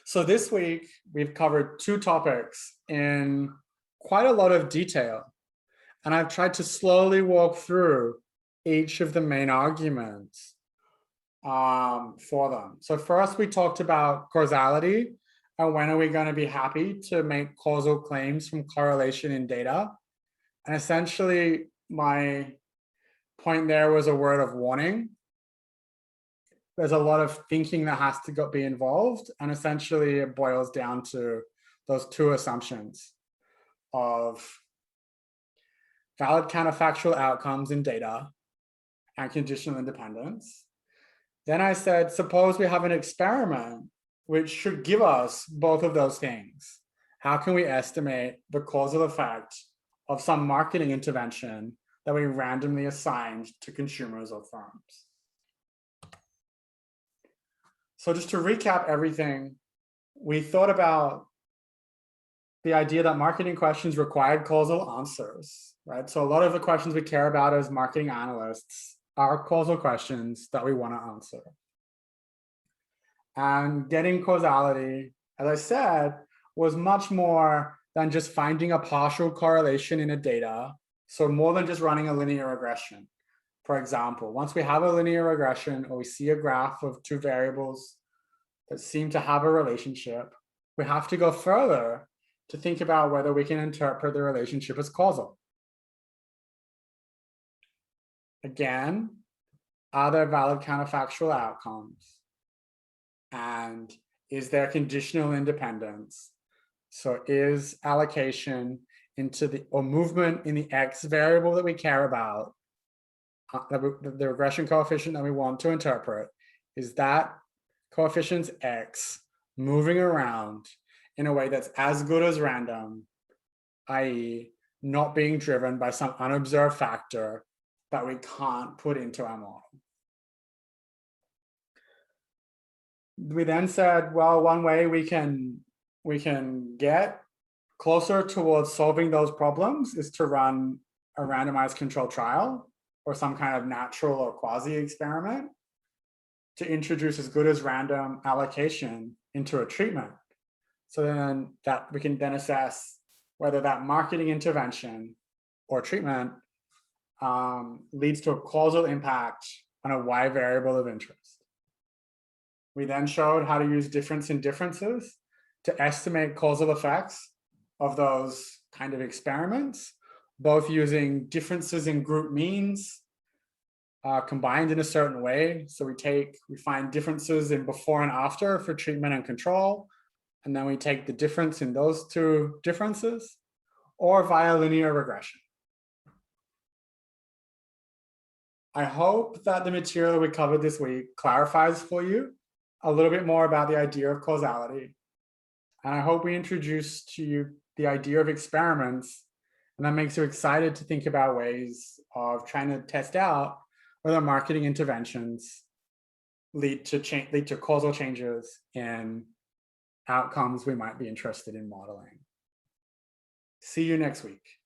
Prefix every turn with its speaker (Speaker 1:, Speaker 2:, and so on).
Speaker 1: So this week, we've covered two topics in quite a lot of detail, and I've tried to slowly walk through each of the main arguments for them. So first, we talked about causality, and when are we going to be happy to make causal claims from correlation in data? And essentially, my point there was a word of warning. There's a lot of thinking that has to be involved, and essentially it boils down to those two assumptions of valid counterfactual outcomes in data and conditional independence. Then I said, suppose we have an experiment which should give us both of those things. How can we estimate the causal effect of some marketing intervention that we randomly assigned to consumers or firms? So just to recap everything, we thought about the idea that marketing questions required causal answers, right? So a lot of the questions we care about as marketing analysts are causal questions that we want to answer. And getting causality, as I said, was much more than just finding a partial correlation in a data. So more than just running a linear regression. For example, once we have a linear regression or we see a graph of two variables that seem to have a relationship, we have to go further to think about whether we can interpret the relationship as causal. Again, are there valid counterfactual outcomes? And is there conditional independence? So is allocation into the, or movement in the X variable that we care about, the regression coefficient that we want to interpret, is that coefficient X moving around in a way that's as good as random, i.e. not being driven by some unobserved factor that we can't put into our model. We then said, well, one way we can get closer towards solving those problems is to run a randomized controlled trial or some kind of natural or quasi experiment to introduce as good as random allocation into a treatment. So then that we can then assess whether that marketing intervention or treatment leads to a causal impact on a Y variable of interest. We then showed how to use difference in differences to estimate causal effects of those kind of experiments, both using differences in group means combined in a certain way. So we find differences in before and after for treatment and control, and then we take the difference in those two differences, or via linear regression. I hope that the material we covered this week clarifies for you a little bit more about the idea of causality. And I hope we introduced to you the idea of experiments, and that makes you excited to think about ways of trying to test out whether marketing interventions lead to causal changes in outcomes we might be interested in modeling. See you next week.